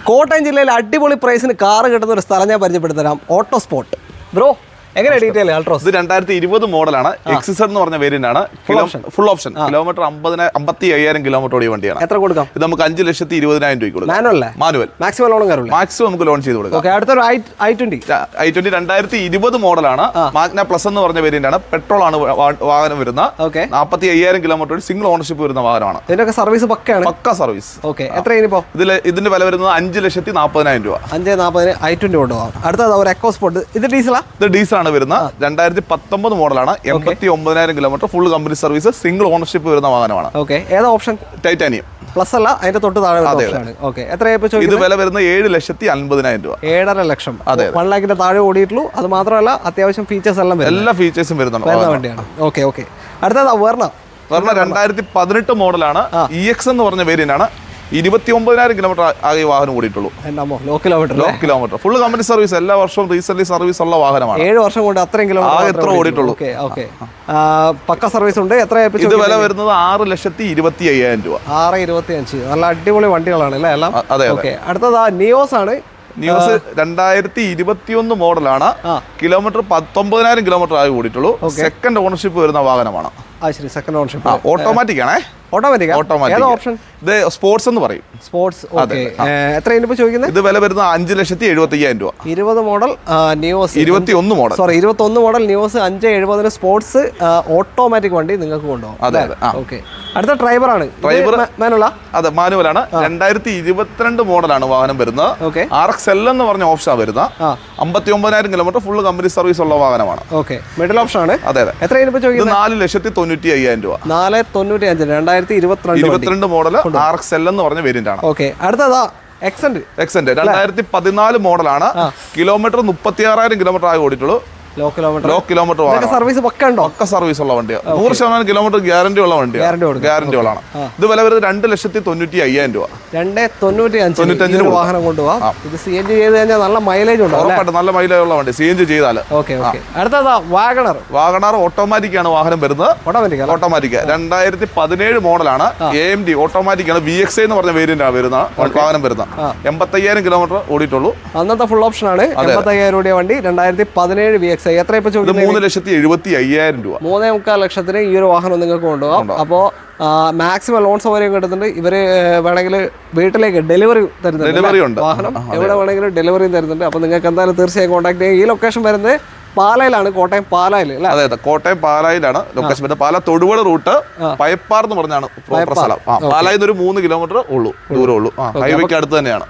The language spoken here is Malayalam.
കോട്ടയം ജില്ലയിൽ അടിപൊളി പ്രൈസിന് കാറ് കിട്ടുന്ന ഒരു സ്ഥലം ഞാൻ പരിചയപ്പെടുത്തരാം. Auto spot. ബ്രോ, എങ്ങനെ ഡീറ്റെയിൽ അൾട്രോസ്? ഇത് 2020 മോഡലാണ്. എക്സിസൺ എന്ന് പറഞ്ഞ വേരിയന്റ് ആണ്. Full option. കിലോമീറ്റർ 55,000 കിലോമീറ്റർ ഓടിയ വണ്ടിയാണ്. എത്ര കൊടുക്കാം? ഇത് നമുക്ക് 5,20,000 രൂപയ്ക്ക് കൊടുക്കാം. മാനുവൽ. മാക്സിമം ലോൺ കയറില്ല. മാക്സിമം നമുക്ക് ലോൺ ചെയ്ത് കൊടുക്കാം. അടുത്തൊരു i20. 2020 മോഡലാണ്. മാഗ്ന പ്ലസ് എന്ന് പറഞ്ഞ വേരിയന്റ് ആണ്. പെട്രോൾ ആണ് വാഹനം വരുന്ന. 45,000 കിലോമീറ്റർ സിംഗിൾ ഓണർഷിപ്പ് വരുന്ന വാഹനമാണ്. ഇതിനൊക്കെ സർവീസ് പക്കയാണ്. പക്ക സർവീസ്. എത്രയാണിപ്പോ? ഇതിന്റെ വില വരുന്നത് 5,40,000 രൂപ. 5,40,000 i20 കൊണ്ടുപോകാം. അടുത്തത് ഒരു എക്കോ സ്പോട്ട്. ഇത് ഡീസലാ? ഇത് ഡീസലാണ് വരുന്ന. 2019 മോഡലാണ്. 89,000 kilometre full company service single ownership വരുന്ന വാഹനമാണ്. ഏതാ ഓപ്ഷൻ? ടൈറ്റാനിയം പ്ലസ് അല്ല, അതിന്റെ തൊട്ട് താഴെ. ഇത് വില വരുന്ന 7,50,000 രൂപ. 7.5 ലക്ഷം. 1 ലാഖിന്റെ താഴെ ഓടിയിട്ടുള്ളൂ. അത് മാത്രമല്ല അത്യാവശ്യം ഫീച്ചേഴ്സ് എല്ലാം എല്ലാ ഫീച്ചേഴ്സും വരുന്നുണ്ട് വണ്ടിയാണ്. അടുത്തതാ വെർണ. 2018 മോഡലാണ്. EX എന്ന് പറഞ്ഞ വേരിയന്റ് ആണ്. 29,000 കിലോമീറ്റർ ആകെ വാഹനം ഓടിയിട്ടുള്ളൂ. Low kilometre full company service. എല്ലാ വർഷവും റീസെന്റ് സർവീസ് ഉള്ള വാഹനമാണ്. 7 വർഷം കൊണ്ട് അത്രയും കിലോമീറ്റർ എത്ര ഓടിയിട്ടുള്ളൂ. പക്ക സർവീസ് ഉണ്ട്. ഇത് വില വരുന്നത് 6,25,000 രൂപ. 6,25. നല്ല അടിപൊളി വണ്ടികളാണ് അല്ലേ എല്ലാം? അതെ. അടുത്തത് നിയോസ് ആണ്. നിയോസ് 2021 മോഡലാണ്. കിലോമീറ്റർ 19,000 കിലോമീറ്റർ ആയി ഓടിയിട്ടുള്ളൂ. സെക്കൻഡ് ഓണർഷിപ്പ് വരുന്ന വാഹനമാണ്. Second ownership. ഓട്ടോമാറ്റിക് ആണേ. ഓപ്ഷൻ ഇത് സ്പോർട്സ് എന്ന് പറയും. സ്പോർട്സ്. എത്രയാണ് ചോദിക്കുന്നത്? ഇത് വില വരുന്നത് 5,75,000 രൂപ. 20 model NIOS. 21 model. 21 model NIOS 5,70 sports automatic വണ്ടി നിങ്ങൾക്ക് കൊണ്ടുപോകും. അടുത്ത ഡ്രൈവറാണ്. അതെ, മാനുവലാണ്. 2022 മോഡലാണ് വാഹനം വരുന്നത്. RXL എന്ന് പറഞ്ഞ ഓപ്ഷൻ വരുന്നത്. 59,000 കിലോമീറ്റർ ഫുൾ കമ്പനി സർവീസ് ഉള്ള വാഹനമാണ്. മിഡിൽ ഓപ്ഷൻ ആണ്. അതെ. എത്രയാണ് 4,95,000 രൂപ. 4,95,000. 2022 മോഡൽ RXL എന്ന് പറഞ്ഞ വേരിയന്റ് ആണ്. അടുത്തതാ എക്സെന്റ്. 2014 മോഡലാണ്. കിലോമീറ്റർ 36,000 കിലോമീറ്റർ ആയി ഓടിയിട്ടുള്ളൂ. Low kilometre. സർവീസ് പക്ക സർവീസ് ഉള്ള വണ്ടിയാണ്. 100% കിലോമീറ്റർ ഗ്യാരണ്ടി ഉള്ള വണ്ടിയാണ്. ഗ്യാരണ്ടി ഉള്ളതാണ്. ഇത് വില വരുന്നത് 2,95,000 രൂപ. 2,95,000 വാഹനം കൊണ്ടുപോകാം. ഇത് CNG ചെയ്ത് കഴിഞ്ഞാൽ നല്ല മൈലേജ് ഉണ്ട്. നല്ല മൈലേജ് ഉള്ള വണ്ടി CNG ചെയ്താൽ. അടുത്തതാ വാഗണർ ഓട്ടോമാറ്റിക് ആണ് വാഹനം വരുന്നത്. ഓട്ടോമാറ്റിക് 2017 മോഡലാണ്. AMD ഓട്ടോമാറ്റിക് ആണ്. VXI എന്ന് പറഞ്ഞ വേരിയന്റ് ആണ് വരുന്ന വാഹനം വരുന്നത്. 85,000 കിലോമീറ്റർ ഓടിയിട്ടുള്ളൂ. അന്നത്തെ ഫുൾ ഓപ്ഷൻ ആണ്. 85,000 ഓടിയ വണ്ടി. 2017 VXI. എത്ര ഇപ്പൊ ചോദിക്കുന്നത്? 3,75,000 രൂപ. 3,25 ലക്ഷത്തിന് ഈ ഒരു വാഹനം നിങ്ങൾക്ക് കൊണ്ടുപോകാം. അപ്പോൾ മാക്സിമം ലോൺ സൗകര്യം കിട്ടുന്നുണ്ട്. ഇവര് വേണമെങ്കിൽ വീട്ടിലേക്ക് ഡെലിവറി തരുന്നുണ്ട്. വാഹനം എവിടെ വേണമെങ്കിലും ഡെലിവറി തരുന്നുണ്ട്. അപ്പോൾ നിങ്ങൾക്ക് എന്തായാലും തീർച്ചയായും കോൺടാക്ട് ചെയ്യുക. ഈ ലൊക്കേഷൻ വരുന്നത് പാലായിലാണ്. കോട്ടയം പാലായിൽ. അതെ, കോട്ടയം പാലായിലാണ് ലൊക്കേഷൻ വരുന്നത്. പാല തൊടുപുഴ റൂട്ട് പയപ്പാർ എന്ന് പറഞ്ഞാണ് പ്രോപ്പർ സ്ഥലം. പാലായിൽ നിന്ന് ഒരു 3 കിലോമീറ്റർ ദൂരമുള്ളൂ. ഹൈവേക്ക് അടുത്ത് തന്നെയാണ്.